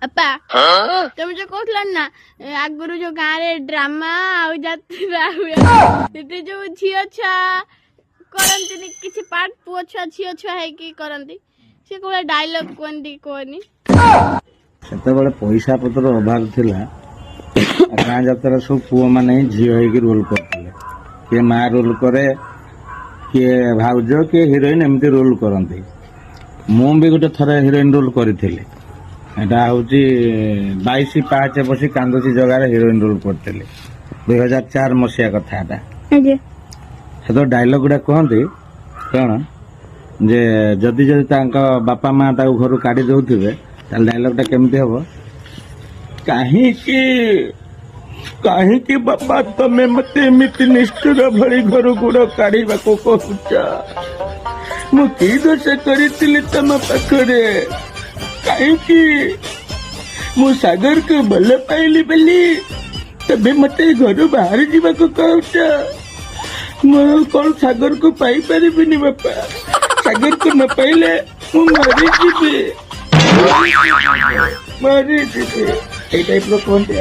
अपा तुम जो कहला ना आगुरु जो गाँव रे ड्रामा आउ यात्रा हुए सेते जो झियो छुआ करंती किछि पार्ट पुओ छुआ झियो छुआ है कि करंती से कोला डायलॉग कोंदी कोनी सेते बळे पैसा पत्र अभाव थिला गाँ यात्रा सब पुओ माने झियो है कि रोल करथिले के मां रोल करे के भाउज के हिरोइन एमती रोल करंती मु भी गोटे थरे हिरोइन रोल करथिले एटा हूँ 22 पाँच बसी कांदसी जगार हिरोइन रोल करते 2004 मसीहा कथा से तो डायलॉग गुड़ा कहते कौन जे जदि जदि बापा माँ घर काढ़ी दौथे डायलॉगटा केमती हम कहीं बापा तमें मत एमती निष्ठुर भली घर गुड़ काढ़ा कहूच मुझे दोष करी तम पाखरे कहीं मु सागर को भल पाइली बोली तबे मत घर बाहर जावा को कहूच मु कौन सागर को पाई पारिबिनी बापा सागर को न पाइले मु मरी जीवी ए टाइप रो कहते